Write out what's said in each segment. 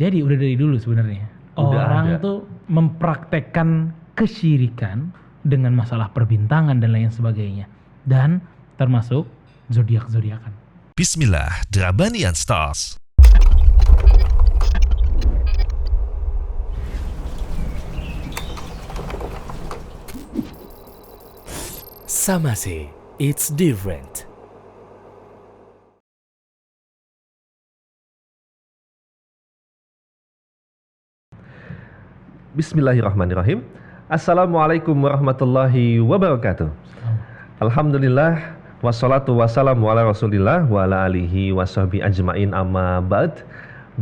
Jadi udah dari dulu sebenarnya orang tuh mempraktekkan kesyirikan dengan masalah perbintangan dan lain sebagainya, dan termasuk zodiak-zodiakan. Bismillah, Drabanian Stars. Samase, it's different. Bismillahirrahmanirrahim. Assalamualaikum warahmatullahi wabarakatuh. Alhamdulillah, wassalatu wassalamu ala rasulillah wa ala alihi washabihi ajmain, amma ba'd.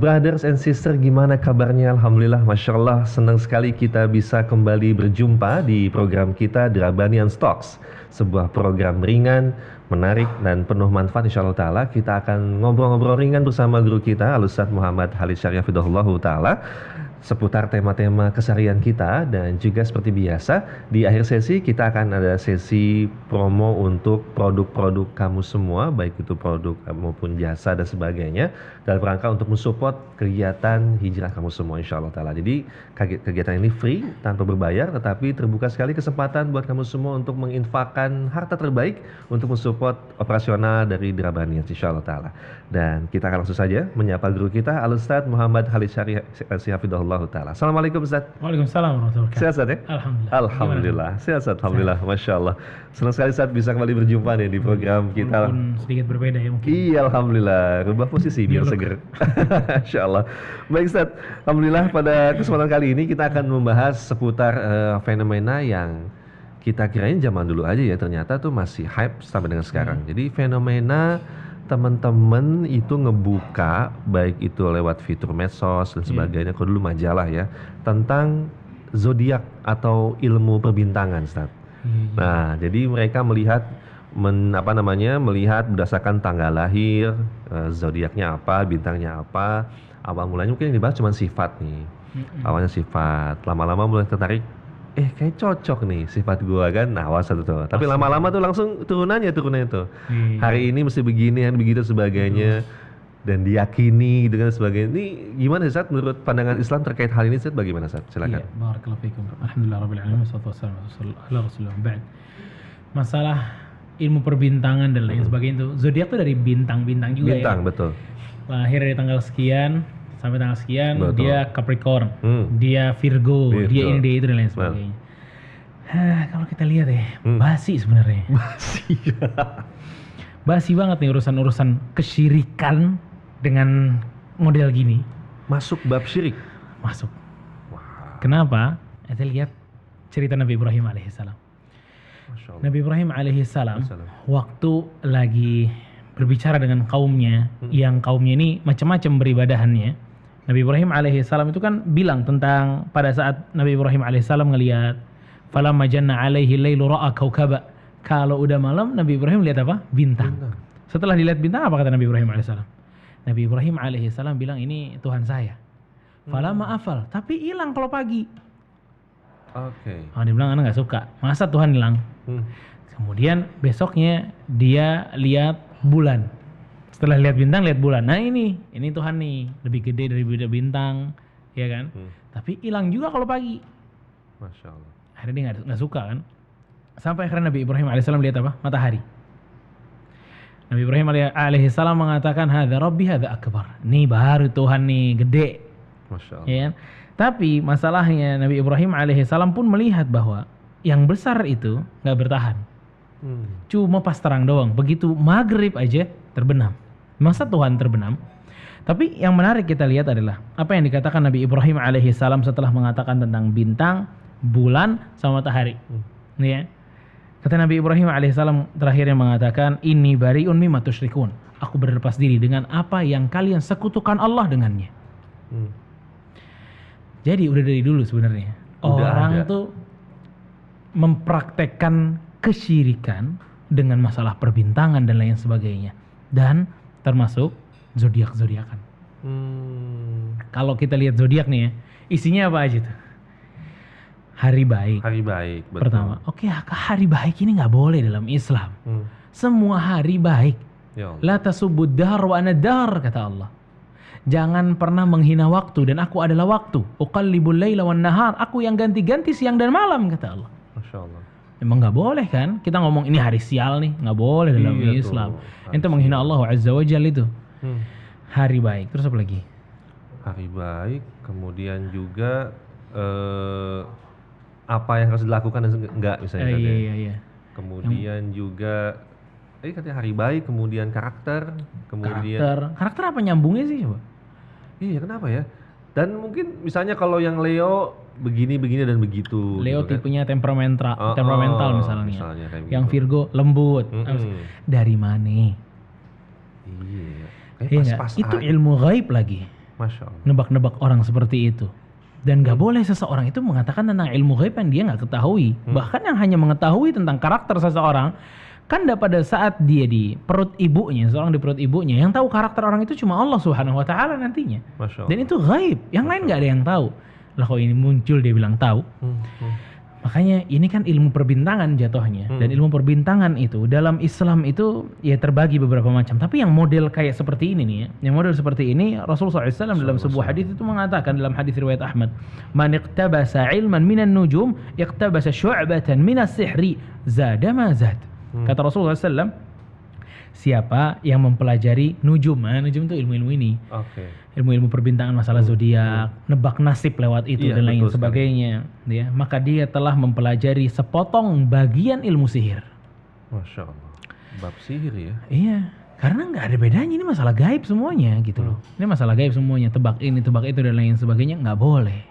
Brothers and sisters, gimana kabarnya? Alhamdulillah, Masya Allah, senang sekali kita bisa kembali berjumpa di program kita Drabanian Talks, sebuah program ringan, menarik, dan penuh manfaat. Insya Allah Ta'ala kita akan ngobrol-ngobrol ringan bersama guru kita Al-Ustadz Muhammad Khalid Syarif Hafidhahullah Ta'ala seputar tema-tema keseharian kita. Dan juga seperti biasa, di akhir sesi kita akan ada sesi promo untuk produk-produk kamu semua, baik itu produk maupun jasa dan sebagainya, dalam rangka untuk mensupport kegiatan hijrah kamu semua, insya Allah Ta'ala. Jadi kegiatan ini free, tanpa berbayar, tetapi terbuka sekali kesempatan buat kamu semua untuk menginfakkan harta terbaik untuk mensupport operasional dari Drabanian, insya Allah Ta'ala. Dan kita akan langsung saja menyapa guru kita Al-Ustadz Muhammad Khalid Syarif Hafidhahullah Ta'ala. Assalamualaikum Ustadz. Waalaikumsalam warahmatullahi wabarakatuh. Sehat Ustadz ya? Alhamdulillah. Alhamdulillah. Sehat Ustadz. Alhamdulillah. Masya Allah. Senang sekali Ustadz bisa kembali berjumpa nih di program kita. Walaupun sedikit berbeda ya mungkin. Iya, Alhamdulillah. Rubah posisi biar seger. Masya Allah. Baik Ustadz. Alhamdulillah, pada kesempatan kali ini kita akan membahas seputar fenomena yang kita kirain zaman dulu aja ya, ternyata tuh masih hype sampai dengan sekarang. Jadi fenomena teman-teman itu ngebuka, baik itu lewat fitur medsos dan sebagainya, kalau dulu majalah ya, tentang zodiak atau ilmu perbintangan, Ustaz. Nah, jadi mereka melihat melihat berdasarkan tanggal lahir, zodiaknya apa, bintangnya apa. Awal mulanya mungkin yang dibahas cuma sifat nih. Awalnya sifat, lama-lama mulai tertarik, kayak cocok nih sifat gua kan. Nah, awal satu tuh. Tapi lama-lama tuh langsung turunannya tuh. Hari ini mesti begini kan, begitu sebagainya. Dan diyakini dengan sebagainya. Ini gimana Ustaz menurut pandangan Islam terkait hal ini, Ustaz? Bagaimana Ustaz? Silakan. Iya, barakallahu fikum. Alhamdulillah rabbil alamin wassalatu wassalamu ala rasulillah ba'd. Masalah ilmu perbintangan dan lain sebagainya itu, zodiak tuh dari bintang-bintang juga. Bintang, betul. Lahir dari tanggal sekian sampai tanggal sekian, betul. Dia Capricorn, dia Virgo, dia ini, dia itu dan lain sebagainya. Kalau kita lihat ya, basi sebenarnya. Basi banget nih urusan kesyirikan dengan model gini. Masuk bab syirik. Masuk. Kenapa? Kita lihat cerita Nabi Ibrahim alaihissalam. Nabi Ibrahim alaihissalam waktu lagi berbicara dengan kaumnya, yang kaumnya ini macam-macam beribadahannya. Nabi Ibrahim alaihissalam itu kan bilang tentang pada saat Nabi Ibrahim alaihissalam ngelihat falamma janna alaihi lailu ra'a kaukaba. Kalau udah malam Nabi Ibrahim lihat apa? Bintang. Setelah dilihat bintang, apa kata Nabi Ibrahim alaihissalam? Nabi Ibrahim alaihissalam bilang, ini Tuhan saya. Falamma afal, tapi hilang kalau pagi. Dia bilang, anak gak suka. Masa Tuhan hilang? Kemudian besoknya dia lihat bulan. Setelah lihat bintang, lihat bulan. Nah ini Tuhan nih, lebih gede dari bintang, ya kan? Tapi hilang juga kalau pagi. Masya Allah. Akhirnya dia nggak suka kan? Sampai akhirnya Nabi Ibrahim alaihissalam lihat apa? Matahari. Nabi Ibrahim alaihissalam mengatakan, hadza Rabbi, hadza akbar. Nih baru Tuhan nih, gede. Masya Allah. Ya kan? Tapi masalahnya Nabi Ibrahim alaihissalam pun melihat bahwa yang besar itu nggak bertahan. Cuma pas terang doang. Begitu maghrib aja terbenam. Masa Tuhan terbenam? Tapi yang menarik kita lihat adalah apa yang dikatakan Nabi Ibrahim alaihissalam setelah mengatakan tentang bintang, bulan, sama matahari. Ya. Kata Nabi Ibrahim alaihissalam terakhirnya mengatakan, inni bari'un mimma tusyrikun. Aku berlepas diri dengan apa yang kalian sekutukan Allah dengannya. Jadi udah dari dulu sebenarnya orang tuh mempraktekkan kesyirikan dengan masalah perbintangan dan lain sebagainya, dan termasuk zodiak-zodiakan. Kalau kita lihat zodiak nih ya, isinya apa aja tuh? Hari baik. Hari baik, betul. Pertama, hari baik ini nggak boleh dalam Islam. Semua hari baik. Ya Allah. La tasubbud dahr wa ana dahr, kata Allah. Jangan pernah menghina waktu, dan aku adalah waktu. Uqallibul laila wan nahar, aku yang ganti-ganti siang dan malam, kata Allah. Masya Allah. Memang nggak boleh kan? Kita ngomong ini hari sial nih, nggak boleh dalam Islam. Ente menghina Allah Azza wa Jalla itu. Hari baik. Terus apa lagi? Hari baik, kemudian juga apa yang harus dilakukan dan enggak misalnya. Iya. Kemudian juga katanya hari baik, kemudian karakter, kemudian karakter apa nyambungnya sih coba? Iya, kenapa ya? Dan mungkin misalnya kalau yang Leo begini dan begitu. Leo gitu tipenya temperamental misalnya. Yang gitu. Virgo lembut. Dari mana? Iya. Pas-pas itu aja. ilmu gaib lagi. Masya Allah. Nebak-nebak orang seperti itu. Dan gak boleh seseorang itu mengatakan tentang ilmu gaib yang dia gak ketahui. Bahkan yang hanya mengetahui tentang karakter seseorang, kan pada saat dia di perut ibunya, seorang di perut ibunya, yang tahu karakter orang itu cuma Allah Subhanahu wa taala nantinya. Masya Allah. Dan itu gaib, yang lain gak ada yang tahu. Lah kok ini muncul dia bilang tahu. Makanya ini kan ilmu perbintangan jatuhnya. Dan ilmu perbintangan itu dalam Islam itu ya terbagi beberapa macam. Tapi yang model kayak seperti ini nih ya, yang model seperti ini Rasulullah SAW dalam sebuah hadis itu mengatakan, dalam hadis riwayat Ahmad, man iqtabasa ilman minan nujum iqtabasa syu'batan minas sihri zada ma zad. Kata Rasulullah SAW, siapa yang mempelajari nujum, nujum itu ilmu-ilmu ini, ilmu-ilmu perbintangan, masalah zodiak, nebak nasib lewat itu dan lain sebagainya, ya, maka dia telah mempelajari sepotong bagian ilmu sihir. Masya Allah, bab sihir ya? Iya, karena nggak ada bedanya, ini masalah gaib semuanya gitu loh. Ini masalah gaib semuanya, tebak ini, tebak itu dan lain sebagainya, nggak boleh,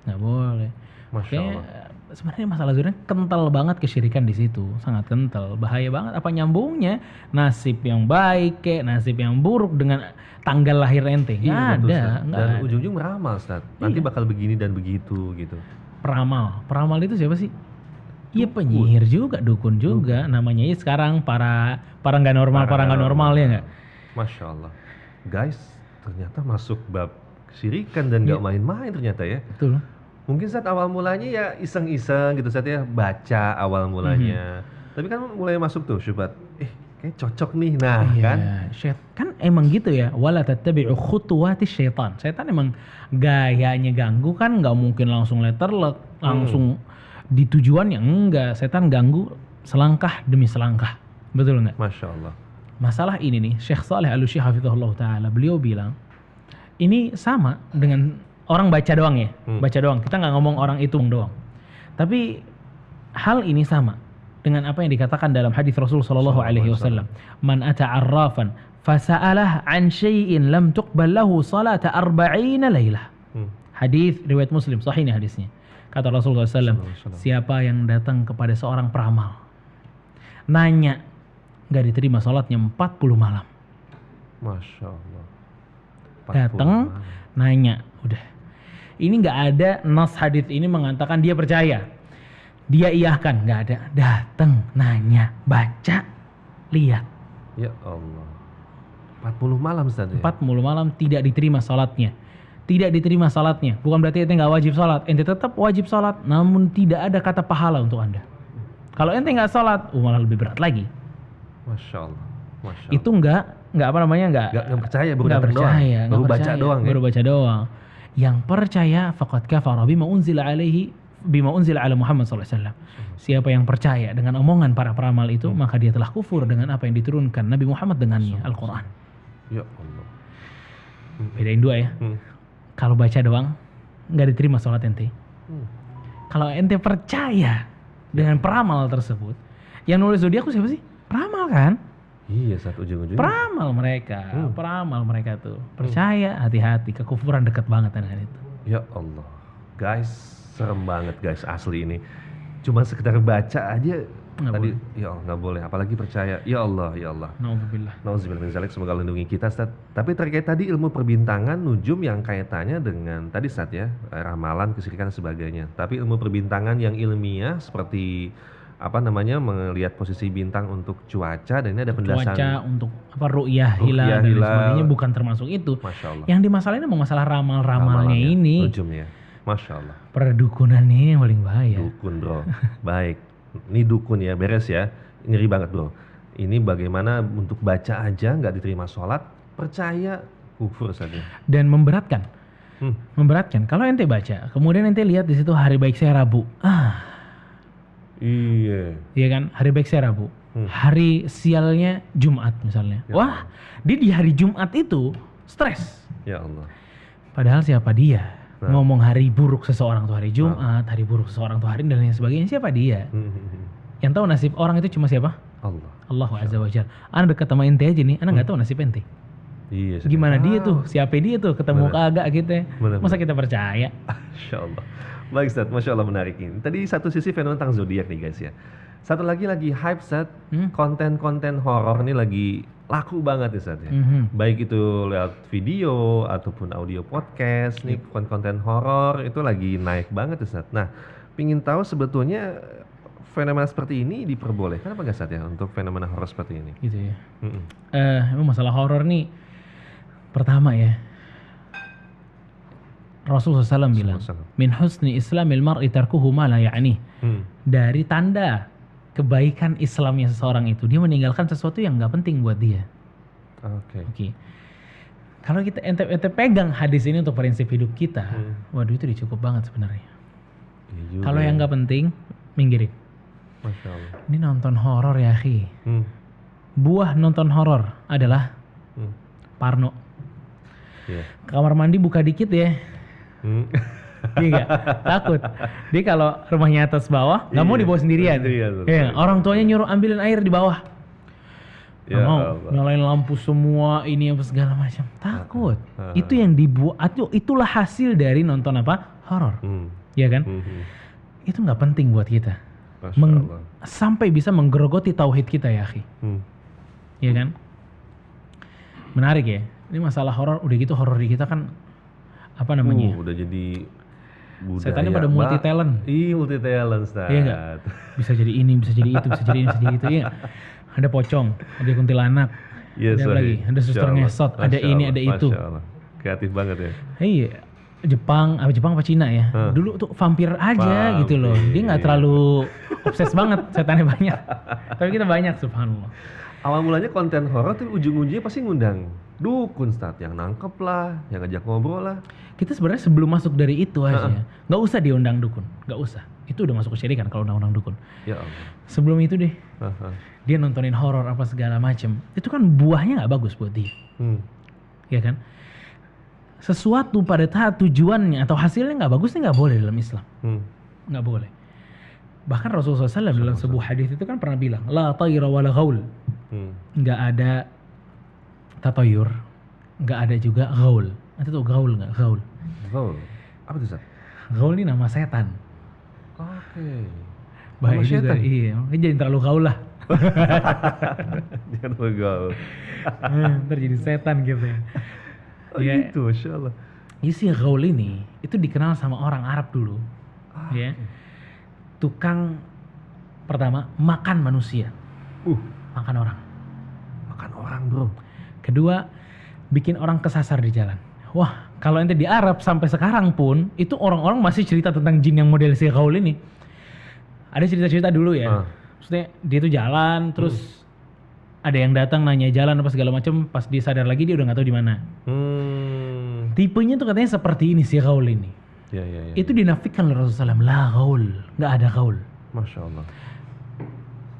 nggak boleh. Masya Allah. Sebenarnya masalah zodiak kental banget kesyirikan di situ, sangat kental, bahaya banget. Apa nyambungnya nasib yang baik kayak nasib yang buruk dengan tanggal lahir ente? Nggak ada. Dan ujung-ujung meramal, Ustaz. Nanti bakal begini dan begitu gitu. Peramal itu siapa sih? Iya, penyihir juga, dukun juga. Namanya ya sekarang para nggak normal, ya nggak? Masya Allah, guys, ternyata masuk bab kesyirikan dan nggak main-main ternyata ya. Betul. Mungkin saat awal mulanya ya iseng-iseng gitu, saat ya baca awal mulanya. Tapi kan mulai masuk tuh syubhat, kayak cocok nih, kan emang gitu ya. Wala tattabi'u khutuwatis syaitan. Setan emang gayanya ganggu kan, nggak mungkin langsung letterlock, langsung di tujuan yang enggak. Setan ganggu selangkah demi selangkah. Betul nggak? Masya Allah. Masalah ini nih, Syekh Saleh Al-Utsaimin hafizahullah ta'ala, beliau bilang, ini sama dengan orang baca doang ya, baca doang. Kita nggak ngomong orang hitung doang. Tapi hal ini sama dengan apa yang dikatakan dalam hadis Rasul sallallahu alaihi wasallam. Man ata 'arrafan fasa'alah an syai'in lam tuqbal lahu salata 40 lailah. Hadis riwayat Muslim, sahih ini hadisnya. Kata Rasulullah SAW, siapa yang datang kepada seorang peramal, nanya, nggak diterima salatnya 40 malam. Masya Allah. Datang, nanya, udah. Ini nggak ada nas hadis ini mengatakan dia percaya, dia iyahkan, nggak ada. Datang, nanya, baca, lihat. Ya Allah. 40 malam Ustaz ya? 40 malam tidak diterima salatnya. Tidak diterima salatnya. Bukan berarti ente nggak wajib salat. Ente tetap wajib salat, namun tidak ada kata pahala untuk Anda. Kalau ente nggak salat, malah lebih berat lagi. Masya Allah. Masya Allah. Itu nggak percaya, baru nggak datang doang. Baru baca doang ya? Baru baca doang. Yang percaya faqad kafara bima unzila ala Muhammad sallallahu alaihi wasallam. Siapa yang percaya dengan omongan para peramal itu, maka dia telah kufur dengan apa yang diturunkan Nabi Muhammad dengannya, Al-Qur'an. Ya Allah. Bedain dua ya. Kalau baca doang nggak diterima sholat ente. Kalau ente percaya dengan peramal tersebut, yang nulis zodiak siapa sih? Peramal kan? Iya, saat ujung-ujungnya. Peramal mereka tuh. Percaya, hati-hati, kekufuran dekat banget dengan itu. Ya Allah. Guys, serem banget guys, asli ini. Cuma sekedar baca aja nggak tadi, boleh. ya Allah, nggak boleh. Apalagi percaya. Ya Allah, ya Allah. Nauzubillah min dzalik, semoga lindungi kita, Ustaz. Tapi terkait tadi ilmu perbintangan, nujum yang kaitannya dengan tadi Ustaz ya, ramalan, kesyirikan dan sebagainya. Tapi ilmu perbintangan yang ilmiah seperti melihat posisi bintang untuk cuaca, dan ini ada penjelasan cuaca untuk ru'yah hilal dan sebagainya, bukan termasuk itu. Masya Allah. Yang dimasalahin emang masalah ramalnya ini. Nujumnya. Masya Allah. Perdukunan ini yang paling bahaya. Dukun bro. Baik. Ini dukun ya, beres ya. Ngeri banget bro. Ini bagaimana untuk baca aja nggak diterima sholat, percaya Kufur saja. Dan memberatkan. Memberatkan. Kalau ente baca, kemudian ente lihat di situ hari baik saya Rabu. Iya kan? Hari baik saya Rabu. Hari sialnya Jumat misalnya. Ya Wah, dia di hari Jumat itu stres. Ya Allah. Padahal siapa dia? Ngomong hari buruk seseorang tuh hari Jumat, hari buruk seseorang tuh hari dan lain sebagainya. Siapa dia? Yang tahu nasib orang itu cuma siapa? Allah Azza wa Jalla. Ana dekat sama ente aja nih, ana nggak tahu nasib ente. Iya. Gimana dia tuh? Siapa dia tuh? Ketemu kagak gitu? Masa kita percaya? Insya Allah. Baik Ustaz, Masya Allah menarik ini. Tadi satu sisi fenomena tentang zodiak nih guys ya. Satu lagi hype Ustaz, konten-konten horor ini lagi laku banget ya Ustaz ya. Baik itu lewat video ataupun audio podcast nih, konten horor itu lagi naik banget Ustaz. Nah, pingin tahu sebetulnya fenomena seperti ini diperbolehkan apa nggak Ustaz ya untuk fenomena horor seperti ini? Gitu ya. Emang masalah horor nih, pertama ya, Rasulullah SAW bilang, min husni islamil mar'i tarkuhu ma la ya'ni. Dari tanda kebaikan Islamnya seseorang itu, dia meninggalkan sesuatu yang nggak penting buat dia. Oke. Kalau kita ente pegang hadis ini untuk prinsip hidup kita, waduh itu cukup banget sebenarnya. Kalau yang nggak penting, minggirin. Masya Allah. Ini nonton horor ya, akhi. Buah nonton horor adalah parno. Kamar mandi buka dikit ya. Dia nggak takut. Dia kalau rumahnya atas bawah nggak mau dibawa sendirian. Orang tuanya nyuruh ambilin air di bawah. Nggak mau nyalain lampu semua ini apa segala macam. Takut. Itu yang dibuat. Itulah hasil dari nonton apa? Horor. Ya kan? Itu nggak penting buat kita. Sampai bisa menggerogoti tauhid kita ya, akhi. Ya kan? Menarik ya. Ini masalah horor. Udah gitu horor di kita kan apa namanya? Udah jadi budaya. Setannya pada multi talent. Multi talent, Ustaz. Iya enggak? Bisa jadi ini, bisa jadi itu, bisa jadi ini, bisa jadi itu. Iya. Ada pocong, ada kuntilanak, ada lagi, ada suster ngesot, ada ini, ada itu. Kreatif banget ya. Iya. Jepang apa Cina ya? Dulu tuh vampir aja gitu loh. Dia nggak terlalu obses banget, setannya banyak. Tapi kita banyak, subhanallah. Awal mulanya konten horor tuh ujung-ujungnya pasti ngundang dukun, Ustaz, yang nangkep lah, yang ngajak ngobrol lah. Kita sebenarnya sebelum masuk dari itu aja, nggak usah diundang dukun, nggak usah. Itu udah masuk kesyirikan kalau undang-undang dukun. Ya Allah. Sebelum itu deh, dia nontonin horor apa segala macem. Itu kan buahnya nggak bagus buat dia, ya kan? Sesuatu pada tahap tujuannya atau hasilnya nggak bagus, nggak boleh dalam Islam, nggak boleh. Bahkan Rasulullah SAW dalam sebuah hadis itu kan pernah bilang, la tayra wala ghaul, nggak ada tatayur, nggak ada juga ghaul. Nanti tuh gaul nggak? Gaul. Gaul. Apa itu, Ustaz? Gaul ini nama setan. Oke. Bahaya juga. Iya, makanya jangan terlalu gaul lah. Jangan terlalu gaul. Ntar jadi setan gitu ya. Gitu, Masya Allah. Isi gaul ini itu dikenal sama orang Arab dulu. Ya. Tukang pertama makan manusia. Makan orang. Makan orang, bro. Kedua, bikin orang kesasar di jalan. Wah, kalau ente di Arab sampai sekarang pun itu orang-orang masih cerita tentang jin yang model si Gaul ini. Ada cerita-cerita dulu ya. Maksudnya dia tuh jalan terus ada yang datang nanya jalan apa segala macam, pas dia sadar lagi dia udah nggak tahu di mana. Tipenya tuh katanya seperti ini si Gaul ini. Ya. Itu dinafikan oleh Rasulullah SAW. La Gaul, nggak ada Gaul. Masya Allah.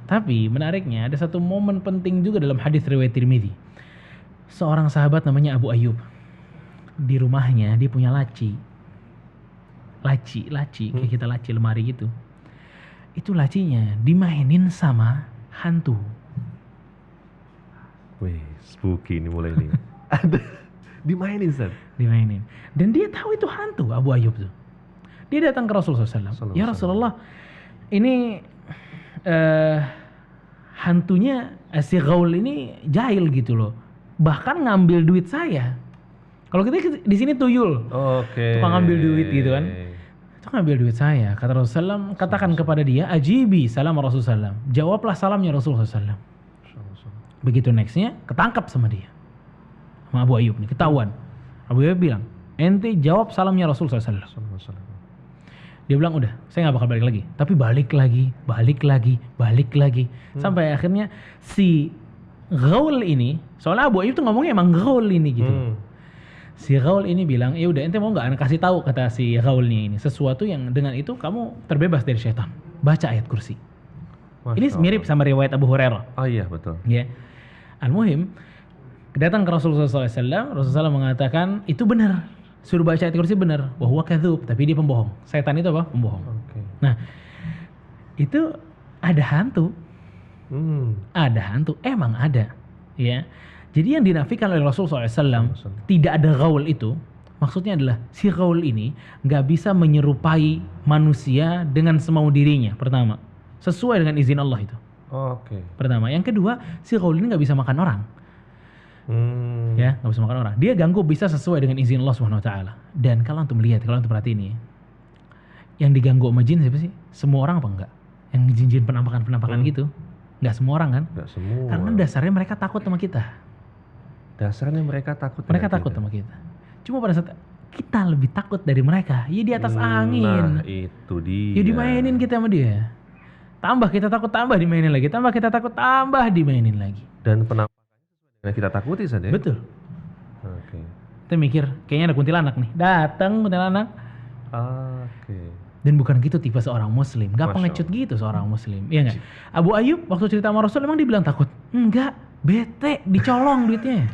Tapi menariknya ada satu momen penting juga dalam hadis riwayat Tirmidzi. Seorang sahabat namanya Abu Ayyub. Di rumahnya dia punya laci, kayak kita laci lemari gitu. Itu lacinya dimainin sama hantu. Wih, spooky ini mulai nih. Dimainin, Ustaz? Dimainin. Dan dia tahu itu hantu, Abu Ayyub tuh. Dia datang ke Rasulullah SAW. Ya Rasulullah, ini hantunya si Gaul ini jahil gitu loh. Bahkan ngambil duit saya. Kalau kita di sini tuyul, tukang ngambil duit gitu kan. Itu ngambil duit saya. Kata Rasulullah, katakan kepada dia, ajibi salam Rasulullah. Jawablah salamnya Rasulullah SAW. Begitu nextnya, ketangkap sama dia, sama Abu Ayyub nih, ketahuan. Abu Ayyub bilang, ente jawab salamnya Rasulullah SAW. Dia bilang udah, saya nggak bakal balik lagi. Tapi balik lagi. Sampai akhirnya si Gaul ini, soalnya Abu Ayyub tuh ngomongnya emang Gaul ini gitu. Si Ghaul ini bilang, ya udah ente mau nggak anak kasih tahu, kata si Ghaulnya ini, sesuatu yang dengan itu kamu terbebas dari syaitan. Baca ayat kursi. Masya Ini mirip Allah. sama riwayat Abu Hurairah. Oh iya betul. Ya. Al-Muhim, datang ke Rasulullah SAW, Rasulullah mengatakan itu benar. Suruh baca ayat kursi benar. Wa huwa kadzub, tapi dia pembohong. Setan itu apa? Pembohong. Oke. Nah, itu ada hantu. Ada hantu, emang ada. Ya. Jadi yang dinafikan oleh Rasulullah SAW tidak ada Ghaul itu, maksudnya adalah si Ghaul ini nggak bisa menyerupai manusia dengan semau dirinya. Pertama, sesuai dengan izin Allah itu. Oke. Pertama, yang kedua, si Ghaul ini nggak bisa makan orang. Ya, nggak bisa makan orang. Dia ganggu bisa sesuai dengan izin Allah Subhanahu Wa Taala. Dan kalau antum lihat, kalau antum perhatiin ini, yang diganggu sama jin siapa sih? Semua orang apa enggak? Yang jin-jin penampakan gitu, nggak semua orang kan? Nggak semua. Karena dasarnya mereka takut sama kita. Dasarnya mereka takut. Mereka takut sama kita. Cuma pada saat kita lebih takut dari mereka, ya di atas angin. Nah itu dia. Ya dimainin kita sama dia. Tambah kita takut, tambah dimainin lagi. Tambah kita takut, tambah dimainin lagi. Dan penampakannya sesuai dengan kita takuti saja. Betul. Oke. Kita mikir, kayaknya ada kuntilanak nih. Datang kuntilanak. Oke. Dan bukan gitu tipe seorang muslim. Gak Masya pengecut Allah. gitu seorang muslim. Iya gak? Abu Ayyub waktu cerita sama Rasul emang dibilang takut? Enggak. Bete, dicolong duitnya.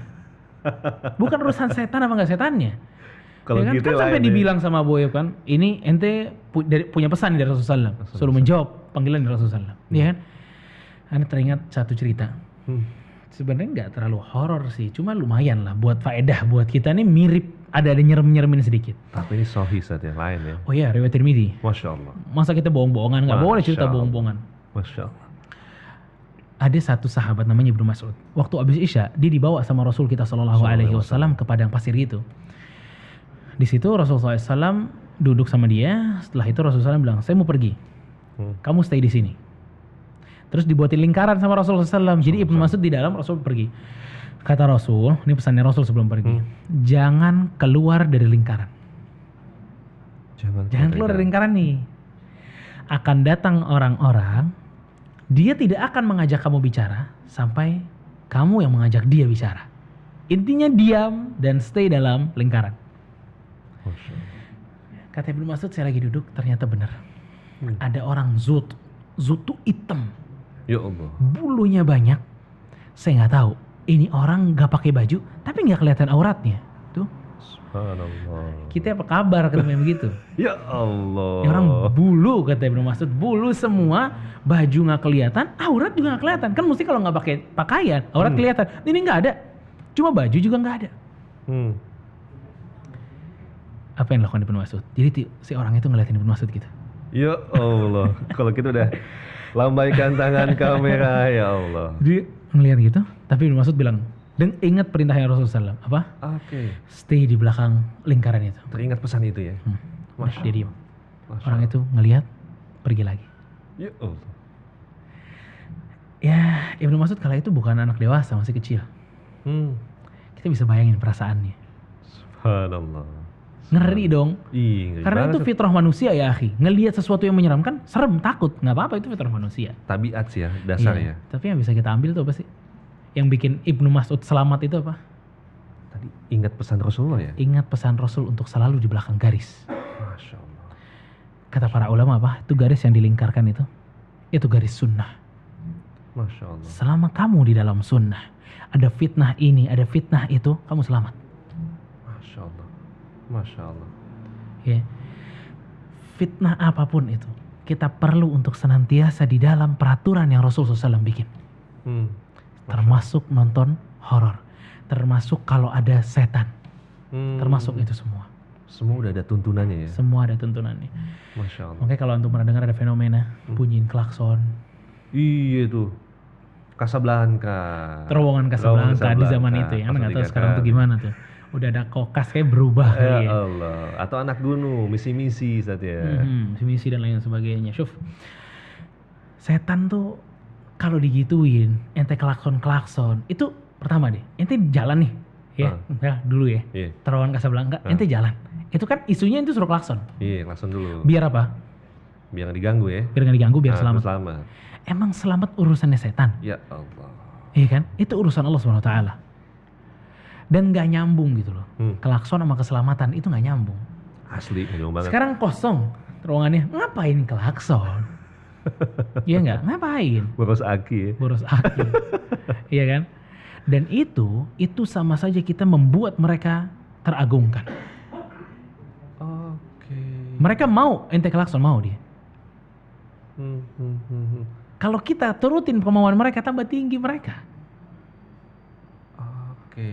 Bukan urusan setan apa enggak setannya. Kalau Ya kan, gitu kan sampai lain ya. dibilang sama Abu Ayyub kan, ini ente punya pesan dari Rasulullah SAW. Suruh menjawab panggilan dari Rasulullah SAW. Iya kan? Anda teringat satu cerita. Sebenarnya nggak terlalu horor sih, cuma lumayan lah buat faedah buat kita nih, mirip ada nyerem-nyeremin sedikit. Tapi ini sahih saat yang lain ya. Oh iya, riwayat Tirmidzi. Masya Allah. Masa kita bohong-bohongan? Nggak boleh cerita Masya Allah. bohong-bohongan. Masya Allah. Ada satu sahabat namanya Ibnu Mas'ud. Waktu habis Isya, dia dibawa sama Rasul kita Shallallahu Alaihi Wasallam ke padang pasir itu. Di situ Rasulullah SAW duduk sama dia. Setelah itu Rasulullah SAW bilang, saya mau pergi. Kamu stay di sini. Terus dibuatin lingkaran sama Rasulullah SAW. Jadi Ibnu Mas'ud di dalam, Rasul pergi. Kata Rasul, ini pesannya Rasul sebelum pergi. Jangan keluar dari lingkaran. Jangan keluar dari lingkaran nih. Akan datang orang-orang, dia tidak akan mengajak kamu bicara sampai kamu yang mengajak dia bicara. Intinya diam dan stay dalam lingkaran. Kata Ibnu Mas'ud, saya lagi duduk, ternyata benar. Ada orang zut tuh hitam. Ya Allah. Bulunya banyak. Saya nggak tahu. Ini orang nggak pakai baju, tapi nggak kelihatan auratnya. Tuh. Subhanallah. Kita apa kabar ketemu yang begitu? Ya Allah. Ini orang bulu, kata Ibnu Mas'ud, bulu semua, baju nggak kelihatan, aurat juga nggak kelihatan. Kan mesti kalau nggak pakai pakaian, aurat kelihatan. Ini nggak ada, cuma baju juga nggak ada. Apa yang dilakukan Ibnu Mas'ud? Jadi si orang itu ngeliatin Ibnu Mas'ud gitu. Ya Allah. Kalau kita udah lambaikan tangan kamera, ya Allah. Dia ngeliat gitu, tapi Ibnu Mas'ud bilang, dan ingat perintahnya Rasulullah SAW. Apa? Oke. Stay di belakang lingkaran itu. Teringat pesan itu ya. Udah, dia diam. Masya Orang Allah. itu ngeliat, pergi lagi. Ya Allah. Ya, Ibnu Mas'ud kala itu bukan anak dewasa, masih kecil. Kita bisa bayangin perasaannya. Subhanallah. Ngeri dong. Ngeri Karena banget itu tuh. fitrah manusia ya, akhi. Ngelihat sesuatu yang menyeramkan, serem, takut. Nggak apa-apa, itu fitrah manusia. Tabiat sih ya, dasar Iya. ya. Tapi yang bisa kita ambil tuh apa sih? Yang bikin Ibnu Mas'ud selamat itu apa? Tadi ingat pesan Rasulullah ya. Ingat pesan Rasul untuk selalu di belakang garis. Masya Allah. Kata para ulama apa? Itu garis yang dilingkarkan itu garis sunnah. Masya Allah. Selama kamu di dalam sunnah, ada fitnah ini, ada fitnah itu, kamu selamat. Masya Allah. Masya Allah. Ya. Fitnah apapun itu, kita perlu untuk senantiasa di dalam peraturan yang Rasulullah SAW bikin. Termasuk nonton horor, termasuk kalau ada setan, termasuk itu semua. Semua udah ada tuntunannya ya. Semua ada tuntunannya. Masya Allah. Makanya kalau antum pernah dengar ada fenomena bunyiin klakson, Iya tuh. Casablanca. terowongan Casablanca di zaman itu ya. Anda nggak tahu sekarang tuh gimana tuh. Udah ada kokas kayak berubah kali Ya ya. Allah. Atau anak gunung, misi-misi saat ya. Misi dan lain sebagainya. Syuf, setan tuh kalau digituin, ente klakson, itu pertama deh, ente jalan nih, ya dulu ya, Iya. terowongan Casablanca, ente jalan. Itu kan isunya itu suruh klakson. Iya, klakson dulu. Biar apa? Biar nggak diganggu ya. Biar nggak diganggu, biar Nah, selamat. selamat. Emang selamat urusannya setan, Ya Allah. iya kan? Itu urusan Allah SWT. Dan nggak nyambung gitu loh. Klakson sama keselamatan itu nggak nyambung. Asli, nyambung banget. Sekarang kosong ruangannya, ngapain klakson? Iya nggak? Ngapain? Boros aki ya. Boros aki. Iya kan? Dan itu sama saja kita membuat mereka teragungkan. Oke. Mereka mau ente klakson, mau dia. Kalau kita turutin kemauan mereka, tambah tinggi mereka. Oke.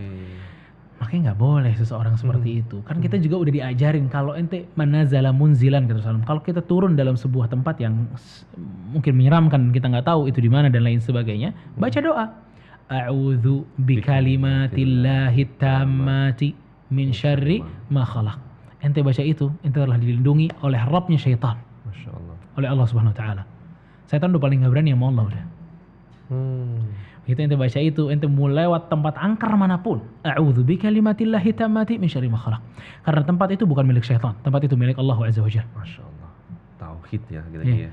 Makanya nggak boleh seseorang seperti itu. Kan kita juga udah diajarin kalau ente manazala munzilan kata Rasulullah. Kalau kita turun dalam sebuah tempat yang mungkin menyeramkan, kita nggak tahu itu di mana dan lain sebagainya, baca doa. A'udzu bikalimatillahi tammati min syarri ma khalaq. Ente baca itu, ente telah dilindungi oleh Rabbnya syaitan. Masya Allah. Oleh Allah Subhanahu wa taala. Syaitan udah paling nggak berani sama Allah udah. Itu ente baca itu, ente mau lewat tempat angker manapun. A'udzu bikalimatillahi tammati min syarri ma khalaq. Karena tempat itu bukan milik syaitan, tempat itu milik Allah Azza wa Jalla. Masya Allah. Tauhid ya gitu ya.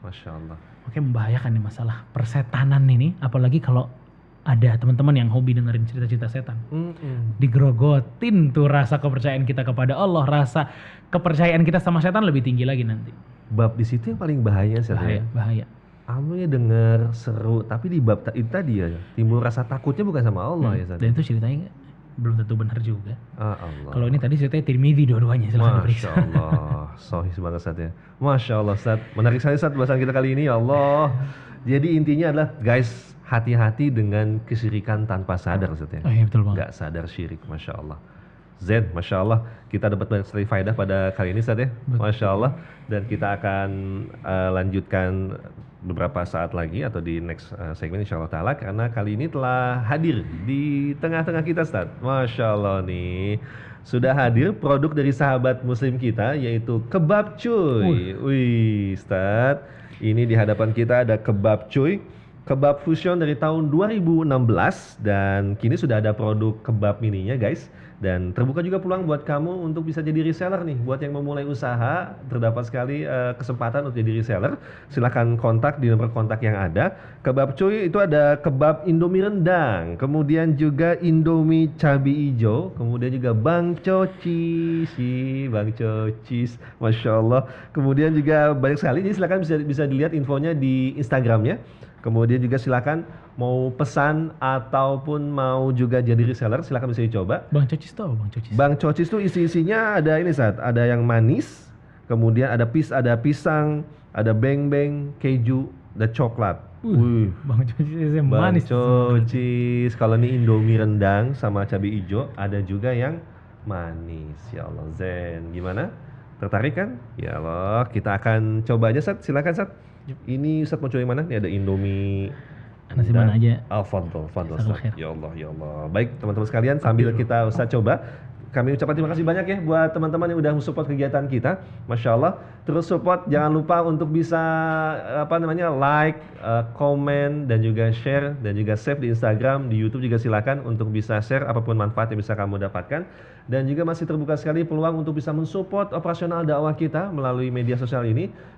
Masya Allah. Oke, membahayakan nih masalah persetanan ini, apalagi kalau ada teman-teman yang hobi dengerin cerita-cerita setan. Digrogotin tuh rasa kepercayaan kita kepada Allah, rasa kepercayaan kita sama setan lebih tinggi lagi nanti. Bab di situ yang paling bahaya sih. Bahaya. Amunya denger seru, tapi di bab itu tadi ya timbul rasa takutnya bukan sama Allah ya. Dan itu ceritanya belum tentu benar juga. Allah. Kalau ini tadi ceritanya Tirmidzi dua-duanya, silahkan diperiksa. Masya Allah, sahih banget Ustaz ya. Masya Allah Ustaz, menarik sekali Ustaz bahasan kita kali ini ya Allah. Jadi intinya adalah guys, hati-hati dengan kesyirikan tanpa sadar Ustaz ya. Oh iya betul banget. Gak sadar syirik, Masya Allah. Zen, Masya Allah, kita dapat banyak sekali faedah pada kali ini Ustaz ya. Masya Allah. Dan kita akan lanjutkan beberapa saat lagi atau di next segmen insya Allah ta'ala, karena kali ini telah hadir di tengah-tengah kita Ustaz. Masya Allah nih, sudah hadir produk dari sahabat muslim kita yaitu Kebab Cuy. Wih Ustaz, ini di hadapan kita ada Kebab Cuy, kebab fusion dari tahun 2016, dan kini sudah ada produk kebab mininya guys. Dan terbuka juga peluang buat kamu untuk bisa jadi reseller nih. Buat yang memulai usaha, terdapat sekali kesempatan untuk jadi reseller. Silahkan kontak di nomor kontak yang ada. Kebab Cuy itu ada kebab Indomie rendang, kemudian juga Indomie cabai hijau, kemudian juga Bang Cocis, Bang Cocis, Masya Allah. Kemudian juga banyak sekali, jadi silahkan bisa dilihat infonya di Instagramnya. Kemudian juga silakan mau pesan ataupun mau juga jadi reseller, silakan bisa dicoba. Bang Cocis itu apa Bang Cocis? Bang Cocis itu isi-isinya ada ini Sat, ada yang manis, kemudian ada pisang, ada beng-beng, keju, ada coklat. Bang Cocis yang Bang manis. Cocis, kalau ini Indomie rendang sama cabai hijau, ada juga yang manis. Ya Allah, Zen, gimana? Tertarik kan? Ya Allah, kita akan coba aja Sat, silakan Sat. Ini Ustaz mau coba yang mana? Ini ada Indomie nasi mana aja. Fadol Ustaz. Ya Allah. Baik teman-teman sekalian, sambil kita Ustaz coba, kami ucapkan terima kasih banyak ya buat teman-teman yang udah support kegiatan kita. Masya Allah. Terus support, jangan lupa untuk bisa like, komen, dan juga share, dan juga save di Instagram, di YouTube juga silakan untuk bisa share apapun manfaat yang bisa kamu dapatkan. Dan juga masih terbuka sekali peluang untuk bisa mensupport operasional dakwah kita melalui media sosial ini.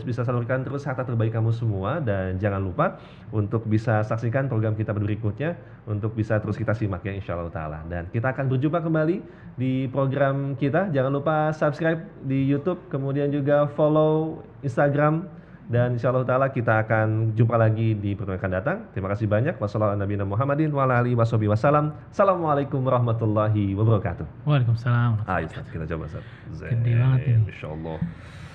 Bisa salurkan terus harta terbaik kamu semua, dan jangan lupa untuk bisa saksikan program kita berikutnya untuk bisa terus kita simak ya insyaallah ta'ala. Dan kita akan berjumpa kembali di program kita. Jangan lupa subscribe di YouTube, kemudian juga follow Instagram, dan insyaallah ta'ala kita akan jumpa lagi di pertemuan akan datang. Terima kasih banyak. Wassalamualaikum warahmatullahi wabarakatuh. Waalaikumsalam. Ayo Ustaz, kita coba Ustaz. Gede banget ini. Insyaallah.